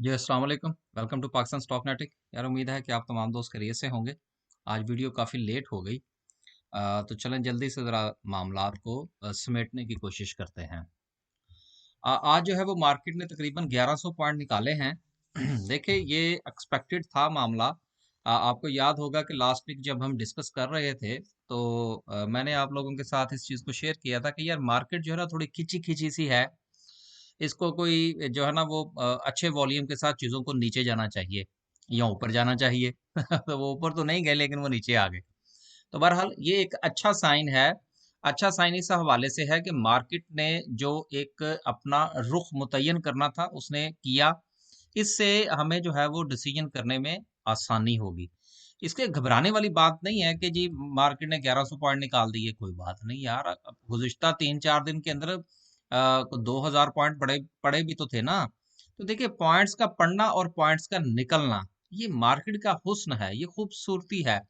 जी अस्सलाम वालेकुम। Welcome to Pakistan stock नेटिक। यार उम्मीद है कि आप तमाम दोस्त खैरियत से होंगे। आज वीडियो काफ़ी लेट हो गई। तो चलें जल्दी से ज़रा मामलात को समेटने की कोशिश करते हैं। आज जो है वो मार्केट ने तकरीबन 1100 पॉइंट निकाले हैं। देखिए ये एक्सपेक्टेड था मामला। आपको याद होगा कि लास्ट वीक जब हम डिस्कस कर रहे थे तो मैंने आप लोगों के साथ इस चीज़ को शेयर किया था कि यार मार्केट जो है ना थोड़ी खिंची खिंची सी है। इसको कोई जो है ना वो अच्छे वॉल्यूम के साथ चीज़ों को नीचे जाना चाहिए या ऊपर जाना चाहिए। तो वो ऊपर तो नहीं गए लेकिन वो नीचे आ गए। तो बहरहाल ये एक अच्छा साइन है। अच्छा साइन इस हवाले से है कि मार्केट ने जो एक अपना रुख मुतय्यन करना था उसने किया। इससे हमें जो है वो डिसीजन करने में आसानी होगी। इसके घबराने वाली बात नहीं है कि जी मार्केट ने 1100 पॉइंट निकाल दिए, कोई बात नहीं यार। अब गुज़िश्ता 3-4 दिन के अंदर 2000 पॉइंट पड़े पड़े भी तो थे ना। तो देखिए पॉइंट्स का पढ़ना और पॉइंट्स का निकलना ये मार्केट का हुस्न है, ये खूबसूरती है।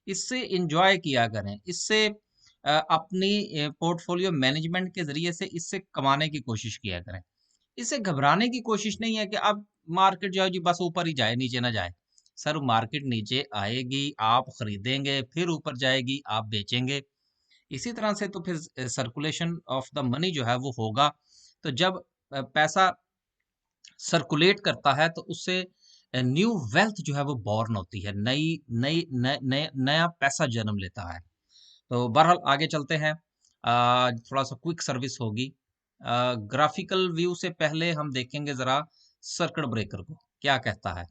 इससे एंजॉय किया करें, इससे अपनी पोर्टफोलियो मैनेजमेंट के ज़रिए से इससे कमाने की कोशिश किया करें। इससे घबराने की कोशिश नहीं है कि अब मार्केट जो है जी बस ऊपर ही जाए, नीचे ना जाए। सर मार्केट नीचे आएगी, आप खरीदेंगे, फिर ऊपर जाएगी, आप बेचेंगे। इसी तरह से तो फिर सर्कुलेशन ऑफ द मनी जो है वो होगा। तो जब पैसा सर्कुलेट करता है तो उससे न्यू वेल्थ जो है वो बॉर्न होती है, नई नई नया पैसा जन्म लेता है। तो बहरहाल आगे चलते हैं। थोड़ा सा क्विक सर्विस होगी। ग्राफिकल व्यू से पहले हम देखेंगे जरा सर्किट ब्रेकर को क्या कहता है।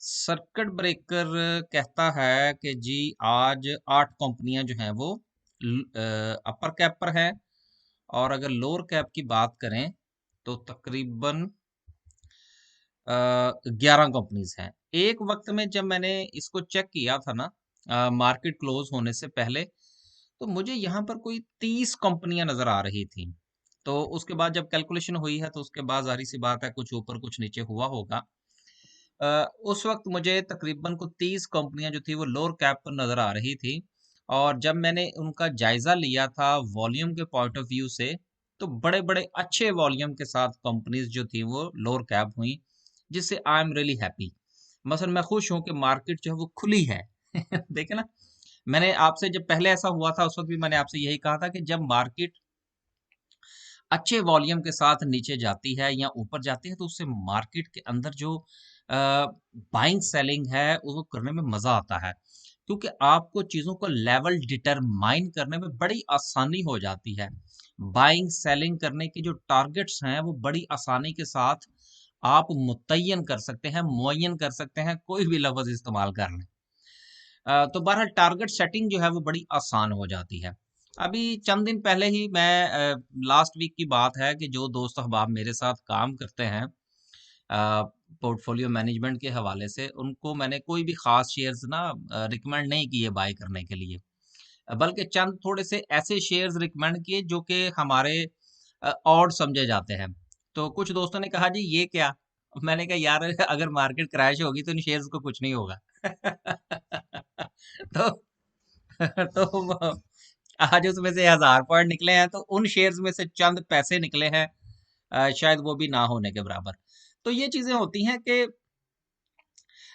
सर्किट ब्रेकर कहता है कि जी आज 8 कंपनियां जो हैं वो अपर कैप पर है और अगर लोअर कैप की बात करें तो तकरीबन 11 कंपनीज हैं। एक वक्त में जब मैंने इसको चेक किया था ना मार्केट क्लोज होने से पहले, तो मुझे यहाँ पर कोई 30 कंपनियां नजर आ रही थी। तो उसके बाद जब कैलकुलेशन हुई है तो उसके बाद जाहिर सी बात है कुछ ऊपर कुछ नीचे हुआ होगा। उस वक्त मुझे तकरीबन को 30 कंपनियां जो थी वो लोअर कैप पर नजर आ रही थी। और जब मैंने उनका जायजा लिया था वॉल्यूम के पॉइंट ऑफ व्यू से, तो बड़े बड़े अच्छे वॉल्यूम के साथ कंपनीज जो थी वो लोअर कैप हुई, जिससे आई एम रियली हैप्पी। मसलन मैं खुश हूं कि मार्केट जो है वो खुली है। देखे ना, मैंने आपसे जब पहले ऐसा हुआ था उस वक्त भी मैंने आपसे यही कहा था कि जब मार्केट अच्छे वॉल्यूम के साथ नीचे जाती है या ऊपर जाती है तो उससे मार्केट के अंदर जो बाइंग सेलिंग है वो करने में मजा आता है, क्योंकि आपको चीजों को लेवल डिटरमाइन करने में बड़ी आसानी हो जाती है। बाइंग सेलिंग करने के जो टारगेट्स हैं वो बड़ी आसानी के साथ आप मुतय्यन कर सकते हैं, मुअय्यन कर सकते हैं, कोई भी लफ्ज इस्तेमाल कर लें। तो बहरहाल टारगेट सेटिंग जो है वो बड़ी आसान हो जाती है। अभी चंद दिन पहले ही मैं लास्ट वीक की बात है कि जो दोस्त अहबाब मेरे साथ काम करते हैं पोर्टफोलियो मैनेजमेंट के हवाले से, उनको मैंने कोई भी खास शेयर्स ना रिकमेंड नहीं किए बाय करने के लिए। बल्कि चंद थोड़े से ऐसे शेयर्स रिकमेंड किए जो कि हमारे ऑड समझे जाते हैं। तो कुछ दोस्तों ने कहा जी ये क्या। मैंने कहा यार अगर मार्केट क्रैश होगी तो इन शेयर्स को कुछ नहीं होगा। तो तो आज उसमें से 1000 पॉइंट निकले हैं तो उन शेयर्स में से चंद पैसे निकले हैं, शायद वो भी ना होने के बराबर। तो ये चीजें होती हैं कि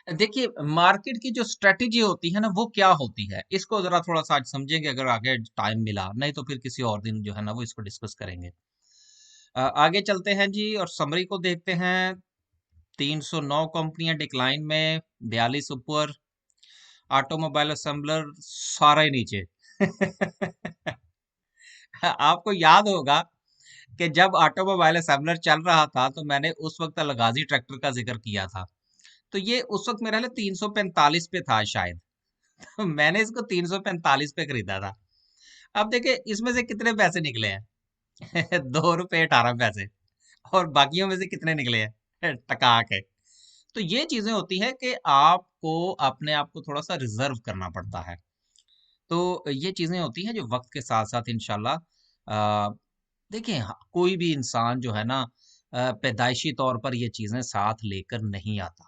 देखिए मार्केट की जो स्ट्रेटेजी होती है ना वो क्या होती है, इसको जरा थोड़ा सा आज समझेंगे अगर आगे टाइम मिला, नहीं तो फिर किसी और दिन जो है ना वो इसको डिस्कस करेंगे। आगे चलते हैं जी और समरी को देखते हैं। 309 कंपनियां डिक्लाइन में, 42 ऊपर, ऑटोमोबाइल असेंबलर सारा ही नीचे। आपको याद होगा कि जब ऑटोमोबाइल असेंबलर चल रहा था तो मैंने उस वक्त अलगाजी ट्रैक्टर का जिक्र किया था। तो ये उस वक्त मेरा 345 पे था शायद। तो मैंने इसको 345 पे खरीदा था। अब देखिए इसमें से कितने पैसे निकले हैं। 2 रुपये 18 पैसे। और बाकियों में से कितने निकले हैं। टका के। तो ये चीजें होती है कि आपको अपने आप को थोड़ा सा रिजर्व करना पड़ता है। तो ये चीजें होती हैं जो वक्त के साथ साथ इंशाल्लाह देखिए कोई भी इंसान जो है ना पैदाइशी तौर पर ये चीजें साथ लेकर नहीं आता।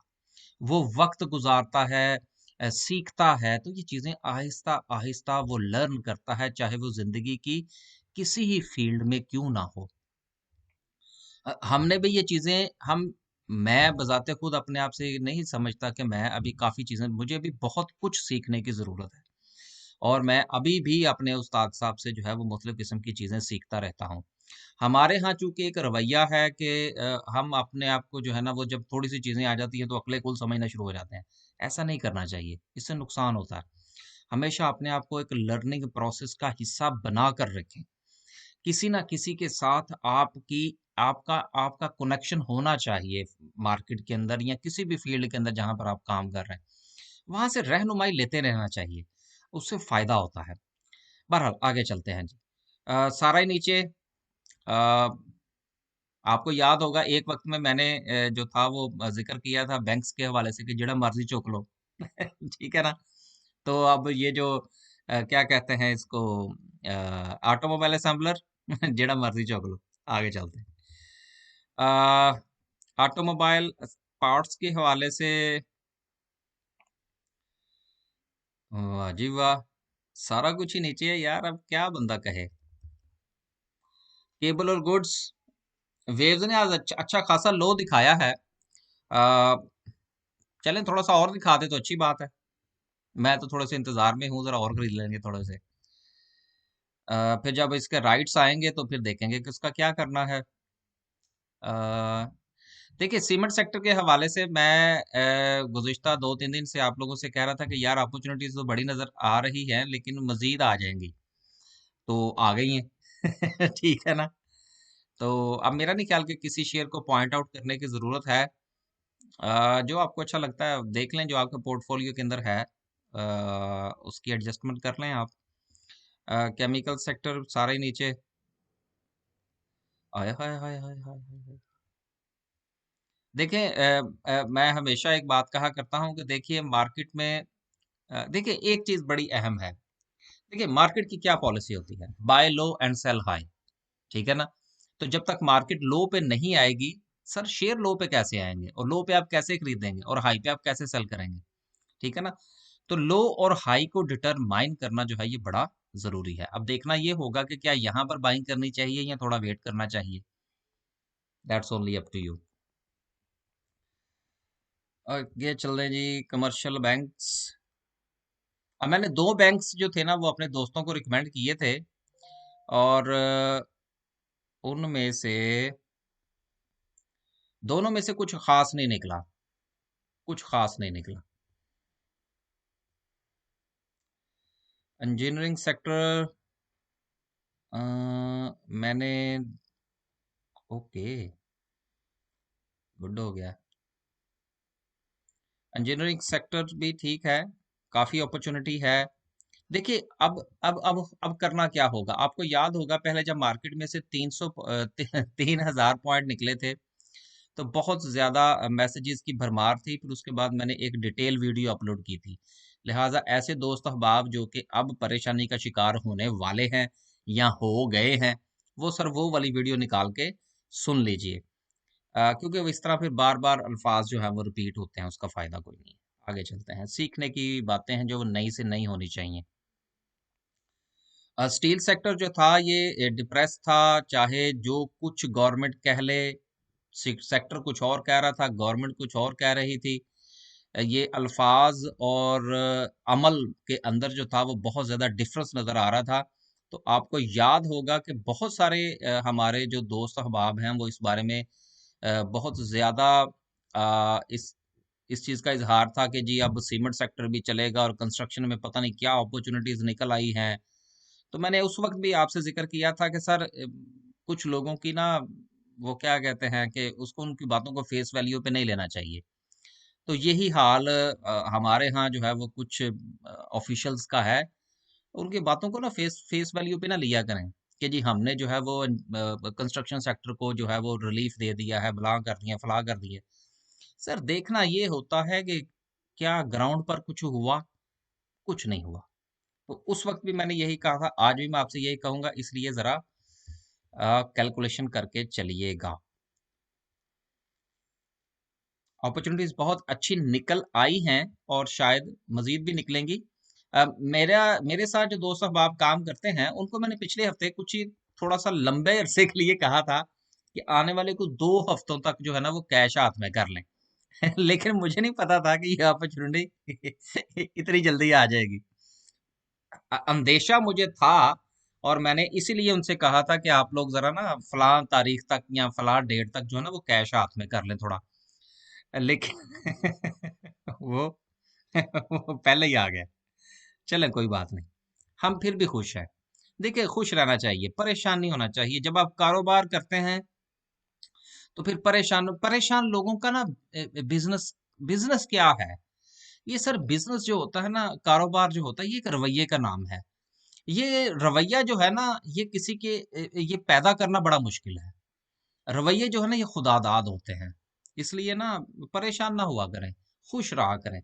वो वक्त गुजारता है, सीखता है, तो ये चीजें आहिस्ता आहिस्ता वो लर्न करता है, चाहे वो जिंदगी की किसी ही फील्ड में क्यों ना हो। हमने भी ये चीजें हम मैं बजाते खुद अपने आप से नहीं समझता कि मैं अभी काफ़ी चीज़ें, मुझे अभी बहुत कुछ सीखने की ज़रूरत है और मैं अभी भी अपने उस्ताद साहब से जो है वो मुख्तलिफ़ किस्म की चीज़ें सीखता रहता हूँ। हमारे यहाँ चूँकि एक रवैया है कि हम अपने आप को जो है ना वो जब थोड़ी-सी चीज़ें आ जाती हैं तो अक्ल-ए-कुल समझना शुरू हो जाते हैं। ऐसा नहीं करना चाहिए, इससे नुकसान होता है। हमेशा अपने आप को एक लर्निंग प्रोसेस का हिस्सा बना कर रखें। किसी न किसी के साथ आपका आपका कनेक्शन होना चाहिए मार्केट के अंदर या किसी भी फील्ड के अंदर जहाँ पर आप काम कर रहे हैं। वहाँ से रहनुमाई लेते रहना चाहिए, उससे फ़ायदा होता है। बहरहाल आगे चलते हैं जी। सारा ही नीचे अ, आपको याद होगा एक वक़्त में मैंने जो था वो ज़िक्र किया था बैंक्स के हवाले से कि जेड़ा मर्ज़ी चुक लो। ठीक है ना? तो अब ये जो क्या कहते हैं इसको, ऑटोमोबाइल असेंबलर जेड़ा मर्ज़ी चुक लो। आगे चलते हैं। ऑटोमोबाइल पार्ट्स के हवाले से वाह जी वाह! सारा कुछ ही नीचे है यार, अब क्या बंदा कहे। केबल और गुड्स, वेव्स ने आज अच्छा खासा लो दिखाया है। अ, चलें थोड़ा-सा और दिखा दे तो अच्छी बात है। मैं तो थोड़े से इंतज़ार में हूँ, ज़रा और खरीद लेंगे थोड़े से। फिर जब इसके राइट्स आएँगे तो फिर देखेंगे कि उसका क्या करना है। अ, देखिए सीमेंट सेक्टर के हवाले से मैं गुज़िश्ता 2-3 दिन से आप लोगों से कह रहा था कि यार अपॉर्च्युनिटीज़ तो बड़ी नज़र आ रही हैं, लेकिन मज़ीद आ जाएँगी। तो आ गई हैं। ठीक है ना? तो अब मेरा नहीं ख्याल कि किसी शेयर को पॉइंट आउट करने की ज़रूरत है। जो आपको अच्छा लगता है देख लें, जो आपके पोर्टफोलियो के अंदर है उसकी एडजस्टमेंट कर लें आप। केमिकल सेक्टर सारा ही नीचे। आय हाय हाय हाय हाय हाय हाय। देखिए मैं हमेशा एक बात कहा करता हूँ कि देखिए मार्केट में देखिए एक चीज़ बड़ी अहम है। देखिए मार्केट की क्या पॉलिसी होती है? Buy low and sell high. ठीक है ना? तो जब तक मार्केट लो पे नहीं आएगी, सर शेयर लो पे कैसे आएँगे? और लो पे आप कैसे खरीदेंगे? और हाई पे आप कैसे सेल करेंगे? ठीक है ना? तो लो और हाई को डिटरमाइन करना जो है ये बड़ा ज़रूरी है। अब देखना ये होगा कि क्या यहाँ पर बाइंग करनी चाहिए या थोड़ा वेट करना चाहिए? That's only up to you. ये चल रहे जी कमर्शियल बैंक्स। अब मैंने 2 बैंक्स जो थे ना वो अपने दोस्तों को रिकमेंड किए थे और उनमें से दोनों में से कुछ ख़ास नहीं निकला, कुछ ख़ास नहीं निकला। इंजीनियरिंग सेक्टर मैंने ओके, गुड हो गया। इंजीनियरिंग सेक्टर भी ठीक है, काफ़ी अपॉर्चुनिटी है। देखिए अब करना क्या होगा? आपको याद होगा पहले जब मार्केट में से 300 3000 पॉइंट निकले थे, तो बहुत ज़्यादा मैसेजेस की भरमार थी। फिर उसके बाद मैंने एक डिटेल वीडियो अपलोड की थी। लिहाज़ा ऐसे दोस्त अहबाब जो कि अब परेशानी का शिकार होने वाले हैं या हो गए हैं, वो सर वो वाली वीडियो निकाल के सुन लीजिए। क्योंकि वो इस तरह फिर बार-बार अल्फाज जो हैं वो रिपीट होते हैं, उसका फ़ायदा कोई नहीं है। आगे चलते हैं। सीखने की बातें हैं जो वो नई से नई होनी चाहिए। स्टील सेक्टर जो था ये डिप्रेस था, चाहे जो कुछ गवर्नमेंट कह ले, सेक्टर कुछ और कह रहा था, गवर्नमेंट कुछ और कह रही थी। ये अल्फाज और अमल के अंदर जो था वो बहुत ज़्यादा डिफरेंस नज़र आ रहा था। तो आपको याद होगा कि बहुत सारे हमारे जो दोस्त अहबाब हैं वो इस बारे में बहुत ज़्यादा इस चीज़ का इज़हार था कि जी अब सीमेंट सेक्टर भी चलेगा और कंस्ट्रक्शन में पता नहीं क्या अपॉर्चुनिटीज़ निकल आई हैं। तो मैंने उस वक़्त भी आपसे ज़िक्र किया था कि सर कुछ लोगों की ना वो क्या कहते हैं कि उसको उनकी बातों को फेस वैल्यू पे नहीं लेना चाहिए। तो यही हाल हमारे यहाँ जो है वो कुछ ऑफिशियल्स का है। उनकी बातों को ना फेस फेस वैल्यू पे ना लिया करें कि जी हमने जो है वो कंस्ट्रक्शन सेक्टर को जो है वो रिलीफ दे दिया है, बला कर दिया, फलाँ कर दिए। सर देखना ये होता है कि क्या ग्राउंड पर कुछ हुआ? कुछ नहीं हुआ। तो उस वक़्त भी मैंने यही कहा था, आज भी मैं आपसे यही कहूँगा, इसलिए ज़रा कैलकुलेशन करके चलिएगा। अपॉर्च्युनिटीज़ बहुत अच्छी निकल आई हैं और शायद मज़ीद भी निकलेंगी। मेरे साथ जो दोस्त अहबाब काम करते हैं, उनको मैंने पिछले हफ़्ते कुछ ही थोड़ा-सा लंबे अरसे के लिए कहा था कि आने वाले को 2 हफ्तों तक जो है ना वो कैश हाथ में कर लें। लेकिन मुझे नहीं पता था कि ये अपॉर्चुनिटी इतनी जल्दी आ जाएगी। अंदेशा मुझे था, और मैंने इसीलिए उनसे कहा था कि आप लोग जरा ना फलां तारीख तक या फलां डेट तक जो है ना वो कैश हाथ में कर लें थोड़ा। लेकिन वो वो पहले ही आ गया। चलें, कोई बात नहीं, हम फिर भी खुश हैं। देखिए, खुश रहना चाहिए, परेशान नहीं होना चाहिए। जब आप कारोबार करते हैं तो फिर परेशान परेशान लोगों का ना बिजनेस बिजनेस क्या है? ये सर बिजनेस जो होता है ना, कारोबार जो होता है, ये एक रवैये का नाम है। ये रवैया जो है ना, ये किसी के ये पैदा करना बड़ा मुश्किल है। रवैये जो है ना, ये खुदादाद होते हैं। इसलिए ना परेशान ना हुआ करें, खुश रहा करें।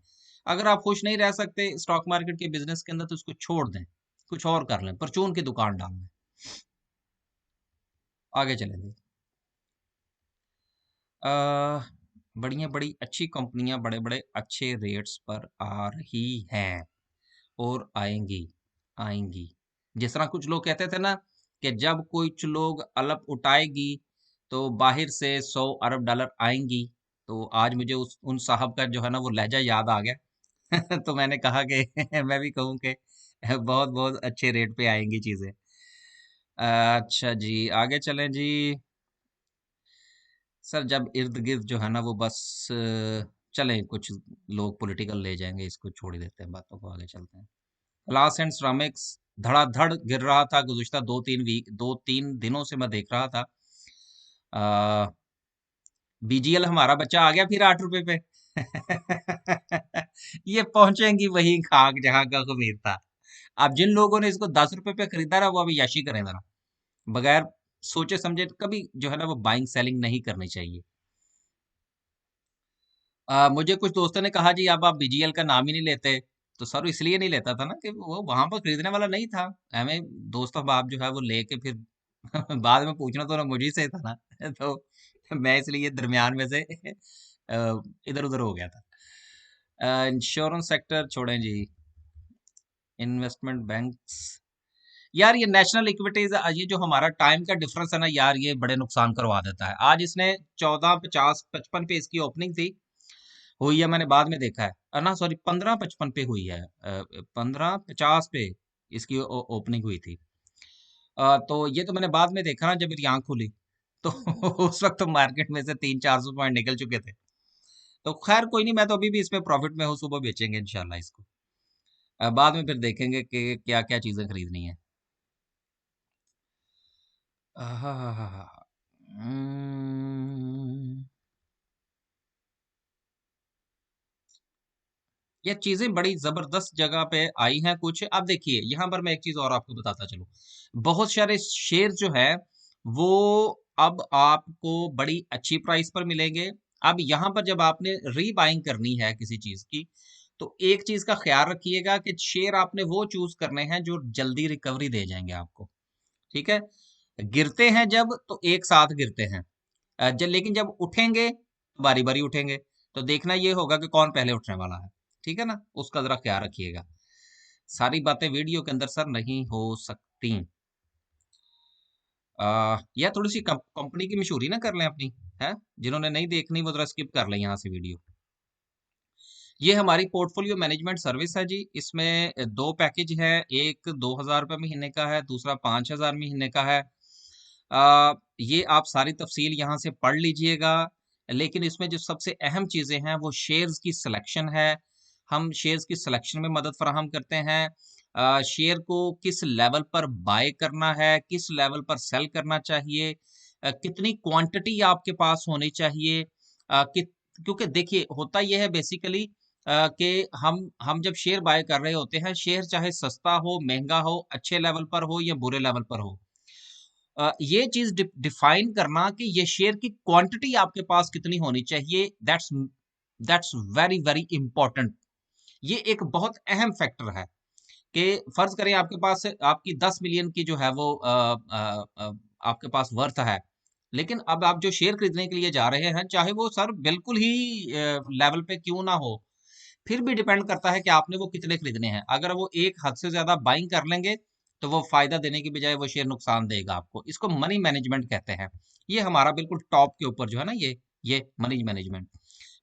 अगर आप खुश नहीं रह सकते स्टॉक मार्केट के बिजनेस के अंदर तो उसको छोड़ दें, कुछ और कर लें, परचून की दुकान डाल लें। आगे चलेंगे। बढ़िया बड़ी अच्छी कंपनियां बड़े बड़े अच्छे रेट्स पर आ रही हैं और आएंगी आएंगी। जिस तरह कुछ लोग कहते थे ना कि जब कुछ लोग अलप उठाएगी तो बाहर से 100 अरब डॉलर आएंगी, तो आज मुझे उस उन साहब का जो है ना वो लहजा याद आ गया। तो मैंने कहा कि मैं भी कहूँ कि बहुत बहुत अच्छे रेट पे आएंगी चीजें। अच्छा जी, आगे चलें जी। सर जब इर्द गिर्द जो है ना वो बस चलें, कुछ लोग पॉलिटिकल ले जाएंगे, इसको छोड़ ही देते हैं, बातों को आगे चलते हैं। ग्लास एंड सिरामिक्स धड़ाधड़ गिर रहा था गुज़िश्ता 2-3 दिनों से मैं देख रहा था। बीजीएल हमारा बच्चा आ गया फिर 8 रुपए पे। ये पहुंचेंगी वही खाक जहां का खमीर था। अब जिन लोगों ने इसको 10 रुपए पे खरीदा ना, वो अभी याशी करें जरा, बगैर सोचे समझे कभी जो है ना वो बाइंग सेलिंग नहीं करनी चाहिए। मुझे कुछ दोस्तों ने कहा जी अब आप बीजीएल का नाम ही नहीं लेते। तो सर इसलिए नहीं लेता था ना कि वो वहां पर खरीदने वाला नहीं था। हमें दोस्त बाप जो है वो लेके फिर बाद में पूछना तो ना मुझे से था ना। तो मैं इसलिए दरमियान में से इधर उधर हो गया था। इंश्योरेंस सेक्टर छोड़ें जी। इन्वेस्टमेंट बैंक्स, यार ये नेशनल इक्विटीज, ये जो हमारा टाइम का डिफरेंस है ना यार, ये बड़े नुकसान करवा देता है। आज इसने 14:50-55 पे इसकी ओपनिंग थी, हुई है मैंने बाद में देखा है, ना सॉरी 15:55 पे हुई है, 15:50 पे इसकी ओपनिंग हुई थी। तो ये तो मैंने बाद में देखा ना जब मेरी आंख खुली। तो उस वक्त तो मार्केट में से 300-400 पॉइंट निकल चुके थे। तो खैर कोई नहीं, मैं तो अभी भी इसमें प्रॉफिट में हूँ, सुबह बेचेंगे इंशाल्लाह इसको। बाद में फिर देखेंगे कि क्या क्या चीजें खरीदनी है। आहा, हम्म, ये चीजें बड़ी जबरदस्त जगह पे आई हैं कुछ। अब देखिए यहाँ पर मैं एक चीज और आपको बताता चलूं, बहुत सारे शेयर जो है वो अब आपको बड़ी अच्छी प्राइस पर मिलेंगे। अब यहाँ पर जब आपने रीबाइंग करनी है किसी चीज की, तो एक चीज का ख्याल रखिएगा कि शेयर आपने वो चूज करने हैं जो जल्दी रिकवरी दे जाएंगे आपको। ठीक है, गिरते हैं जब तो एक साथ गिरते हैं, लेकिन जब उठेंगे बारी बारी उठेंगे। तो देखना ये होगा कि कौन पहले उठने वाला है। ठीक है ना, उसका जरा ख्याल रखिएगा। सारी बातें वीडियो के अंदर सर नहीं हो सकती। या थोड़ी सी कंपनी की मशहूरी ना कर लें अपनी, है, जिन्होंने नहीं देखनी वो जरा स्किप कर लें यहाँ से वीडियो। ये हमारी पोर्टफोलियो मैनेजमेंट सर्विस है जी। इसमें दो पैकेज है, एक 2,000 रुपये महीने का है, दूसरा 5,000 महीने का है। ये आप सारी तफसील यहाँ से पढ़ लीजिएगा। लेकिन इसमें जो सबसे अहम चीज़ें हैं वो शेयर्स की सिलेक्शन है। हम शेयर्स की सिलेक्शन में मदद फराहम करते हैं। शेयर को किस लेवल पर बाय करना है, किस लेवल पर सेल करना चाहिए, कितनी क्वांटिटी आपके पास होनी चाहिए, कि क्योंकि देखिए होता यह है बेसिकली कि हम जब शेयर बाय कर रहे होते हैं, शेयर चाहे सस्ता हो, महंगा हो, अच्छे लेवल पर हो या बुरे लेवल पर हो, ये चीज डिफाइन करना कि ये शेयर की क्वांटिटी आपके पास कितनी होनी चाहिए, दैट्स वेरी वेरी इंपॉर्टेंट। ये एक बहुत अहम फैक्टर है कि फर्ज करें आपके पास आपकी 10 मिलियन की जो है वो आपके पास वर्थ है। लेकिन अब आप जो शेयर खरीदने के लिए जा रहे हैं, चाहे वो सर बिल्कुल ही लेवल पे क्यों ना हो, फिर भी डिपेंड करता है कि आपने वो कितने खरीदने हैं। अगर वो एक हद से ज्यादा बाइंग कर लेंगे तो वो फायदा देने की बजाय वो शेयर नुकसान देगा आपको। इसको मनी मैनेजमेंट कहते हैं। ये हमारा बिल्कुल टॉप के ऊपर जो है ना, ये मनी मैनेजमेंट।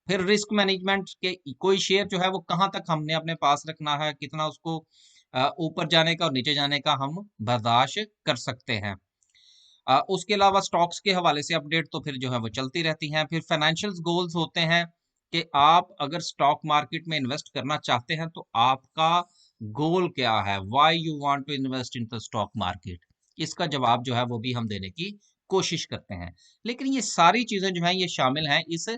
फिर रिस्क मैनेजमेंट के, कोई शेयर जो है वो कहाँ तक हमने अपने पास रखना है, कितना उसको ऊपर जाने का और नीचे जाने का हम बर्दाश्त कर सकते हैं। उसके अलावा स्टॉक्स के हवाले से अपडेट तो फिर जो है वो चलती रहती हैं। फिर फाइनेंशियल गोल्स होते हैं कि आप अगर स्टॉक मार्केट में इन्वेस्ट करना चाहते हैं तो आपका गोल क्या है, why you want to invest in the stock market. इसका जवाब जो है वो भी हम देने की कोशिश करते हैं। लेकिन ये सारी चीजें जो हैं ये शामिल हैं इस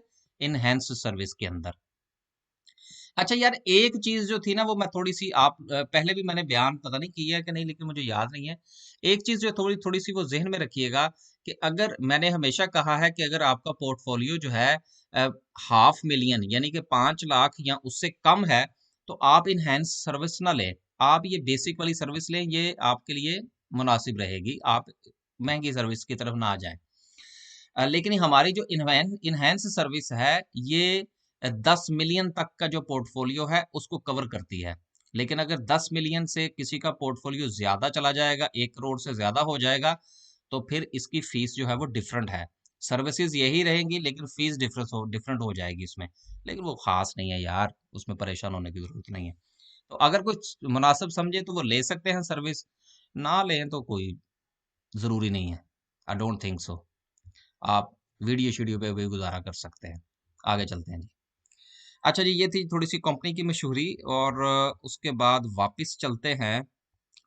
इनहेंस सर्विस के अंदर। अच्छा यार, एक चीज जो थी ना वो मैं थोड़ी सी आप पहले भी मैंने बयान पता नहीं किया है कि नहीं, लेकिन मुझे याद नहीं है। एक चीज जो थोड़ी थोड़ी सी वो जहन में रखिएगा कि अगर मैंने हमेशा कहा है कि अगर आपका पोर्टफोलियो जो है 500,000 यानी कि 5 लाख या उससे कम है, तो आप इनहेंस सर्विस ना लें। आप ये बेसिक वाली सर्विस लें, ये आपके लिए मुनासिब रहेगी। आप महंगी सर्विस की तरफ ना आ जाएं। लेकिन हमारी जो इनहेंस सर्विस है ये 10 मिलियन तक का जो पोर्टफोलियो है उसको कवर करती है। लेकिन अगर 10 मिलियन से किसी का पोर्टफोलियो ज्यादा चला जाएगा, 1 करोड़ से ज्यादा हो जाएगा, तो फिर इसकी फीस जो है वो डिफरेंट है। सर्विसेज यही रहेंगी लेकिन फीस डिफरेंट हो जाएगी इसमें। लेकिन वो खास नहीं है यार, उसमें परेशान होने की जरूरत नहीं है। तो अगर कुछ मुनासिब समझे तो वो ले सकते हैं सर्विस, ना लें तो कोई जरूरी नहीं है। I don't think so. आप वीडियो शीडियो पे भी गुजारा कर सकते हैं। आगे चलते हैं जी। अच्छा जी, ये थी थोड़ी सी कंपनी की मशहूरी, और उसके बाद वापस चलते हैं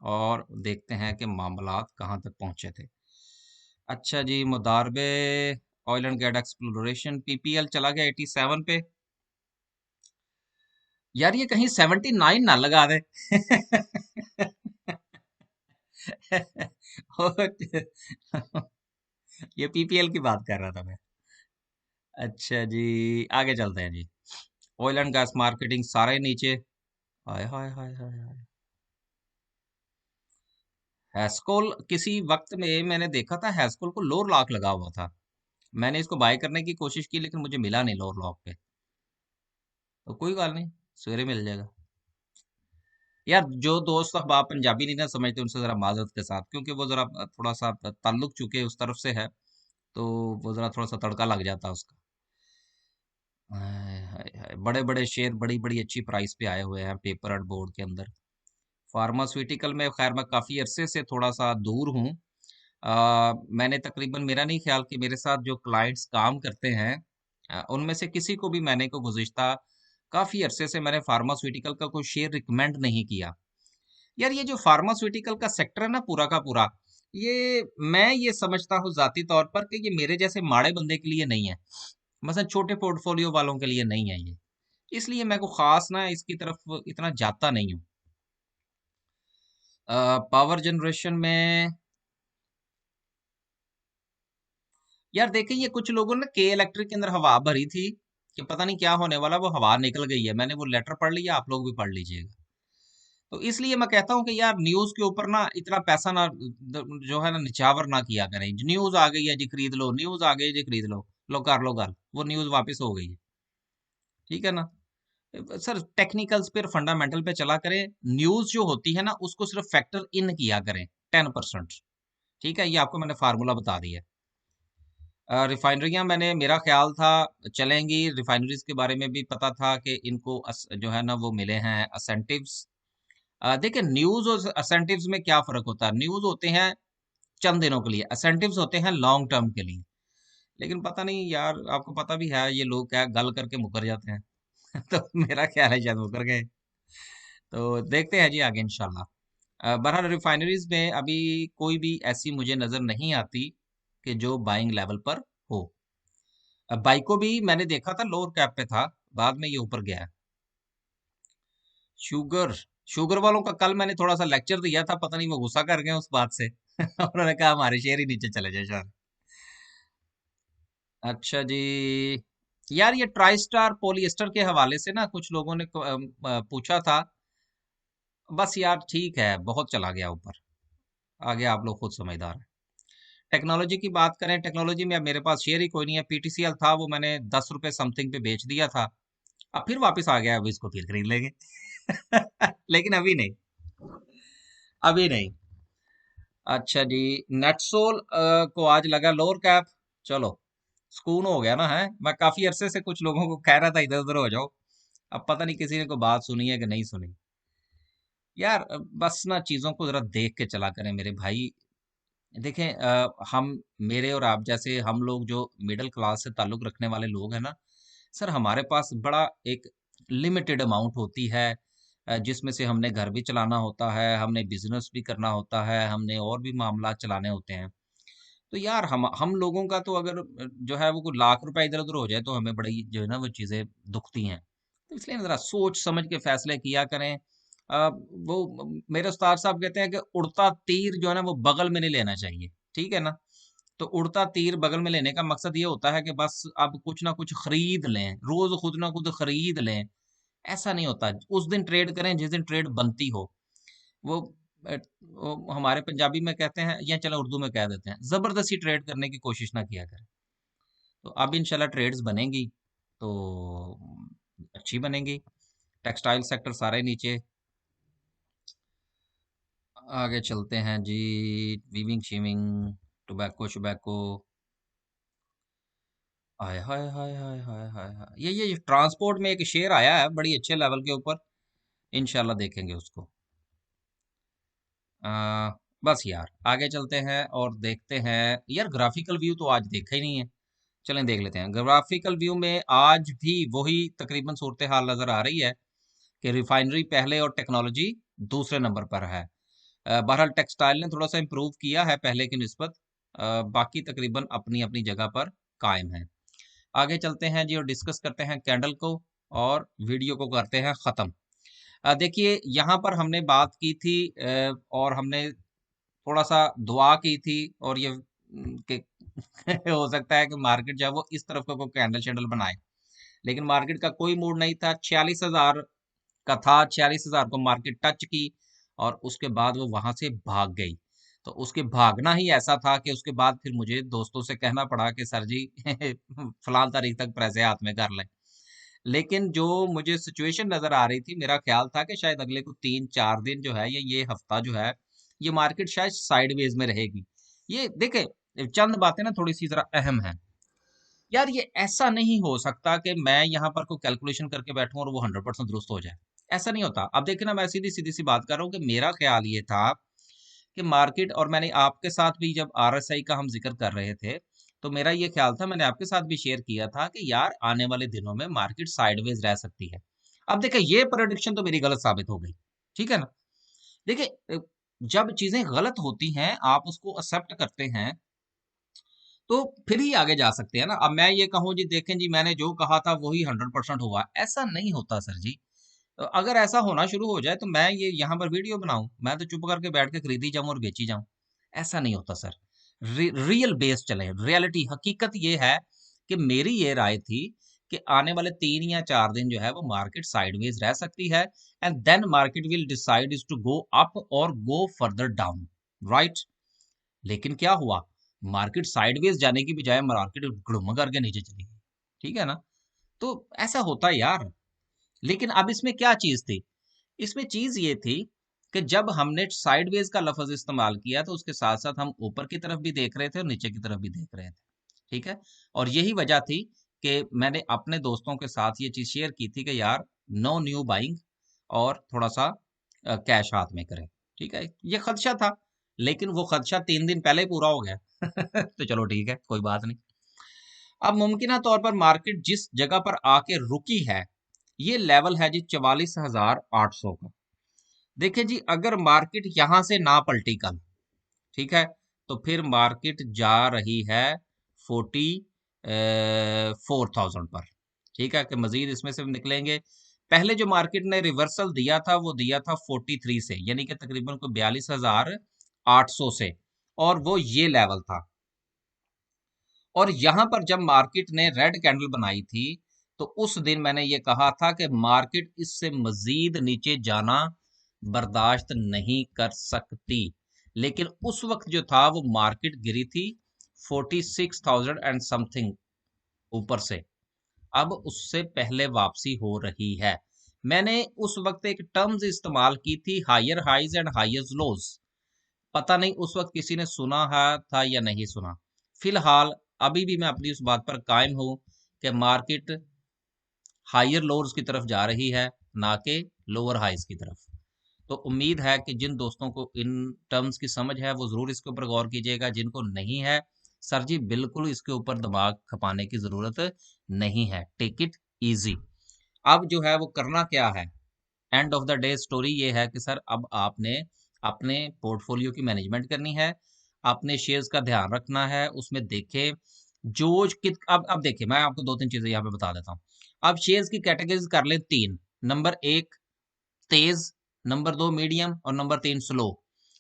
और देखते हैं कि मामलात कहाँ तक पहुंचे थे। अच्छा जी, मुदारबे oil and gas exploration PPL चला गया 87 पे। यार ये कहीं 79 ना लगा दे। ये पीपीएल की बात कर रहा था मैं। अच्छा जी, आगे चलते हैं जी। ऑयल एंड गैस मार्केटिंग सारे नीचे। हाय हाय हाय हाय हाय। हैस्कोल किसी वक्त में मैंने देखा था, हैस्कोल को लोअर लॉक लगा हुआ था। मैंने इसको बाय करने की कोशिश की लेकिन मुझे मिला नहीं लोअर लॉक पे। तो कोई बात नहीं, सवेरे मिल जाएगा। यार जो दोस्त अहबाब पंजाबी नहीं ना समझते उनसे जरा माजरत के साथ, क्योंकि वो जरा थोड़ा सा ताल्लुक चुके उस तरफ से है, तो वो जरा थोड़ा सा तड़का लग जाता है उसका। हाय हाय हाय, बड़े बड़े शेयर बड़ी बड़ी अच्छी प्राइस पे आए हुए हैं पेपर एंड बोर्ड के अंदर। फार्मास्यूटिकल में खैर मैं काफ़ी अरसे से थोड़ा सा दूर हूँ। मैंने तकरीबन, मेरा नहीं ख्याल कि मेरे साथ जो क्लाइंट्स काम करते हैं उनमें से किसी को भी मैंने को गुज़िश्ता काफ़ी अरसे से मैंने फार्मास्यूटिकल का कोई शेयर रिकमेंड नहीं किया। यार ये जो फार्मास्यूटिकल का सेक्टर है ना पूरा का पूरा, ये मैं ये समझता हूँ ज़ाती तौर पर कि ये मेरे जैसे माड़े बंदे के लिए नहीं है। मसलन छोटे पोर्टफोलियो वालों के लिए नहीं है ये। इसलिए मैं को ख़ास ना इसकी तरफ इतना जाता नहीं हूँ। पावर जनरेशन में यार देखें, ये कुछ लोगों ने के इलेक्ट्रिक के अंदर हवा भरी थी कि पता नहीं क्या होने वाला, वो हवा निकल गई है। मैंने वो लेटर पढ़ लिया, आप लोग भी पढ़ लीजिएगा। तो इसलिए मैं कहता हूँ कि यार न्यूज के ऊपर ना इतना पैसा ना जो है ना निछावर ना किया करें। न्यूज आ गई है जी खरीद लो, न्यूज आ गई है जी खरीद लो, लो कर वो न्यूज वापस हो गई है। ठीक है ना सर, टेक्निकल्स पे फंडामेंटल पे चला करें। न्यूज जो होती है ना उसको सिर्फ फैक्टर इन किया करें 10%। ठीक है, ये आपको मैंने फार्मूला बता दिया। रिफाइनरियां मैंने, मेरा ख्याल था चलेंगी। रिफाइनरीज के बारे में भी पता था कि इनको जो है ना वो मिले हैं असेंटिव्स। देखिए न्यूज और असेंटिव्स में क्या फर्क होता है। न्यूज होते हैं चंद दिनों के लिए, असेंटिव्स होते हैं लॉन्ग टर्म के लिए। लेकिन पता नहीं यार, आपको पता भी है ये लोग क्या गल करके मुकर जाते हैं। तो मेरा ख्याल है शायद मुकर गए। तो देखते हैं जी आगे इंशाल्लाह। बहरहाल रिफाइनरीज में अभी कोई भी ऐसी मुझे नजर नहीं आती कि जो बाइंग लेवल पर हो। बाइको भी मैंने देखा था लोअर कैप पे था, बाद में ये ऊपर गया है। शुगर, शुगर वालों का कल मैंने थोड़ा सा लेक्चर दिया था, पता नहीं वो गुस्सा कर गए उस बात से। उन्होंने कहा हमारे शेयर ही नीचे चले जाए शायद। अच्छा जी, यार ये ट्राई स्टार पॉलिएस्टर के हवाले से ना कुछ लोगों ने पूछा था। बस यार ठीक है, बहुत चला गया ऊपर। आगे आप लोग खुद समझदार हैं। टेक्नोलॉजी की बात करें, टेक्नोलॉजी में अब मेरे पास शेयर ही कोई नहीं है। पीटीसीएल था वो मैंने 10 रुपए समथिंग पे बेच दिया था। अब फिर वापस आ गया, अब इसको फिर खरीद लेंगे। लेकिन अभी नहीं, अभी नहीं। अच्छा जी, नेटसोल को आज लगा लोअर कैप। चलो, सुकून हो गया ना। है, मैं काफी अरसे से कुछ लोगों को कह रहा था इधर उधर हो जाओ। अब पता नहीं किसी ने कोई बात सुनी है कि नहीं सुनी। यार बस ना चीजों को जरा देख के चला करें मेरे भाई। देखें, हम, मेरे और आप जैसे हम लोग जो मिडिल क्लास से ताल्लुक रखने वाले लोग हैं ना, सर हमारे पास बड़ा एक लिमिटेड अमाउंट होती है, जिसमें से हमने घर भी चलाना होता है, हमने बिजनेस भी करना होता है, हमने और भी मामला चलाने होते हैं। तो यार हम लोगों का तो अगर जो है वो कोई लाख रुपए इधर उधर हो जाए तो हमें बड़ी जो है ना वो चीजें दुखती हैं। तो इसलिए ना जरा सोच समझ के फैसले किया करें। वो मेरे उस्ताद साहब कहते हैं कि उड़ता तीर जो है ना वो बगल में नहीं लेना चाहिए। ठीक है ना? तो उड़ता तीर बगल में लेने का मकसद ये होता है कि बस अब कुछ ना कुछ खरीद लें, रोज खुद ना खुद खरीद लें। ऐसा नहीं होता। उस दिन ट्रेड करें जिस दिन ट्रेड बनती हो। वो, वो हमारे पंजाबी में कहते हैं, या चलो उर्दू में कह देते हैं, जबरदस्ती ट्रेड करने की कोशिश ना किया करें। तो अब इंशाल्लाह ट्रेड्स बनेंगी तो अच्छी बनेंगी। टेक्सटाइल सेक्टर सारे नीचे। आगे चलते हैं जी। Weaving शीविंग, tobacco शोबैको। हाय हाय हाय हाय हाय हाय हाय, ये ट्रांसपोर्ट में एक शेयर आया है बड़ी अच्छे लेवल के ऊपर। इंशाल्लाह देखेंगे उसको। बस यार आगे चलते हैं और देखते हैं। यार ग्राफिकल व्यू तो आज देखा ही नहीं है। चलें देख लेते हैं। ग्राफिकल व्यू में आज भी वही तकरीबन सूरत हाल नजर आ रही है कि रिफाइनरी पहले और टेक्नोलॉजी दूसरे नंबर पर है। बहरहाल टेक्सटाइल ने थोड़ा सा इम्प्रूव किया है पहले की निस्बत। बाकी तकरीबन अपनी अपनी जगह पर कायम है। आगे चलते हैं जी और डिस्कस करते हैं कैंडल को, और वीडियो को करते हैं ख़त्म। देखिए यहाँ पर हमने बात की थी, और हमने थोड़ा सा दुआ की थी, और ये कि हो सकता है कि मार्केट जो है वो इस तरफ का कोई कैंडल शैंडल बनाए। लेकिन मार्केट का कोई मूड नहीं था। 46,000 का था, 46,000 को मार्केट टच की, और उसके बाद वो वहां से भाग गई। तो उसके भागना ही ऐसा था कि उसके बाद फिर मुझे दोस्तों से कहना पड़ा कि सर जी फलां तारीख तक पैसे हाथ में कर लें। लेकिन जो मुझे सिचुएशन नजर आ रही थी, मेरा ख्याल था कि शायद अगले को 3-4 दिन जो है, ये हफ्ता जो है, ये मार्केट शायद साइडवेज में रहेगी। ये देखे, चंद बातें ना थोड़ी सी जरा अहम है। यार ये ऐसा नहीं हो सकता कि मैं यहाँ पर कोई कैलकुलेशन करके बैठूं और वो 100% दुरुस्त हो जाए। ऐसा नहीं होता। अब देखिए ना, मैं सीधी सीधी सी बात कर रहा हूँ कि मेरा ख्याल ये था कि मार्केट, और मैंने आपके साथ भी जब आरएसआई का हम जिक्र कर रहे थे, तो मेरा ये ख्याल था, मैंने आपके साथ भी शेयर किया था कि यार आने वाले दिनों में मार्केट साइडवेज रह सकती है। अब देखिए ये प्रोडिक्शन तो मेरी गलत साबित हो गई। ठीक है ना? देखिए, जब चीजें गलत होती हैं आप उसको एक्सेप्ट करते हैं तो फिर ही आगे जा सकते हैं ना। अब मैं ये कहूँ जी, देखें जी मैंने जो कहा था वही 100% हुआ, ऐसा नहीं होता सर जी। अगर ऐसा होना शुरू हो जाए तो मैं ये यहाँ पर वीडियो बनाऊं, मैं तो चुप करके बैठ के खरीदी जाऊं और बेची जाऊं। ऐसा नहीं होता सर। रियल बेस चले, रियलिटी हकीकत ये है कि मेरी ये राय थी कि आने वाले 3 या 4 दिन जो है वो मार्केट साइडवेज रह सकती है, and then market will decide is to go up और गो फर्दर डाउन। राइट? लेकिन क्या हुआ? मार्केट साइडवेज जाने की बजाय मार्केट गुड़ुम करके नीचे चली गई। ठीक है ना? तो ऐसा होता है यार। लेकिन अब इसमें क्या चीज थी? इसमें चीज ये थी कि जब हमने साइडवेज का लफ्ज इस्तेमाल किया तो उसके साथ साथ हम ऊपर की तरफ भी देख रहे थे और नीचे की तरफ भी देख रहे थे। ठीक है? और यही वजह थी कि मैंने अपने दोस्तों के साथ ये चीज शेयर की थी कि यार, नो न्यू बाइंग, और थोड़ा सा कैश हाथ में करें। ठीक है? ये खदशा था, लेकिन वो खदशा 3 दिन पहले ही पूरा हो गया। तो चलो ठीक है, कोई बात नहीं। अब मुमकिन तौर पर मार्केट जिस जगह पर आके रुकी है, ये लेवल है जी 44,800 का। देखिए जी, अगर मार्केट यहां से ना पलटी कल, ठीक है, तो फिर मार्केट जा रही है 44,000 पर। ठीक है, कि मजीद इसमें से निकलेंगे। पहले जो मार्केट ने रिवर्सल दिया था वो दिया था 43 से, यानी कि तकरीबन को 42,800 से, और वो ये लेवल था। और यहां पर जब मार्केट ने रेड कैंडल बनाई थी, तो उस दिन मैंने ये कहा था कि मार्केट इससे मजीद नीचे जाना बर्दाश्त नहीं कर सकती। लेकिन उस वक्त जो था वो मार्केट गिरी थी 46,000 एंड समथिंग ऊपर से। अब उससे पहले वापसी हो रही है। मैंने उस वक्त एक टर्म्स इस्तेमाल की थी, higher highs and higher lows. पता नहीं उस वक्त किसी ने सुना है था या नहीं सुना। फिलहाल अभी भी मैं अपनी उस बात पर कायम हूं कि मार्केट हायर लोअर्स की तरफ जा रही है, ना कि लोअर हाइज की तरफ। तो उम्मीद है कि जिन दोस्तों को इन टर्म्स की समझ है वो जरूर इसके ऊपर गौर कीजिएगा। जिनको नहीं है, सर जी बिल्कुल इसके ऊपर दिमाग खपाने की जरूरत नहीं है। Take it easy. अब जो है वो करना क्या है, end of the day story ये है कि सर अब आपने अपने पोर्टफोलियो की मैनेजमेंट करनी है, अपने शेयर्स का ध्यान रखना है। उसमें देखे जो कित अब देखिए, मैं आपको दो तीन चीजें यहाँ पे बता देता हूँ। अब शेयर्स की कैटेगरीज कर ले तीन। नंबर एक तेज, नंबर दो मीडियम और नंबर तीन स्लो।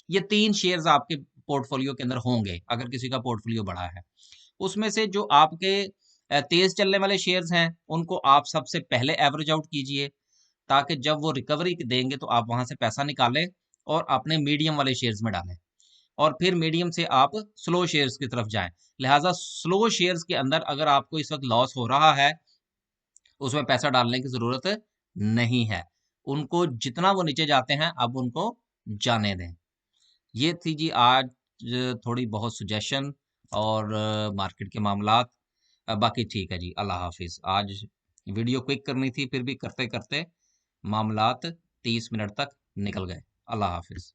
ये तीन शेयर्स आपके पोर्टफोलियो के अंदर होंगे अगर किसी का पोर्टफोलियो बड़ा है। उसमें से जो आपके तेज चलने वाले शेयर्स हैं उनको आप सबसे पहले एवरेज आउट कीजिए, ताकि जब वो रिकवरी देंगे तो आप वहां से पैसा निकालें और अपने मीडियम वाले शेयर्स में डालें। और फिर मीडियम से आप स्लो शेयर्स की तरफ जाएं। लिहाजा स्लो शेयर्स के अंदर अगर आपको इस वक्त लॉस हो रहा है, उसमें पैसा डालने की जरूरत नहीं है। उनको जितना वो नीचे जाते हैं अब उनको जाने दें। ये थी जी आज थोड़ी बहुत सुजेशन और मार्केट के मामलात। बाकी ठीक है जी, अल्लाह हाफिज। आज वीडियो क्विक करनी थी, फिर भी करते करते मामलात 30 मिनट तक निकल गए। अल्लाह हाफिज।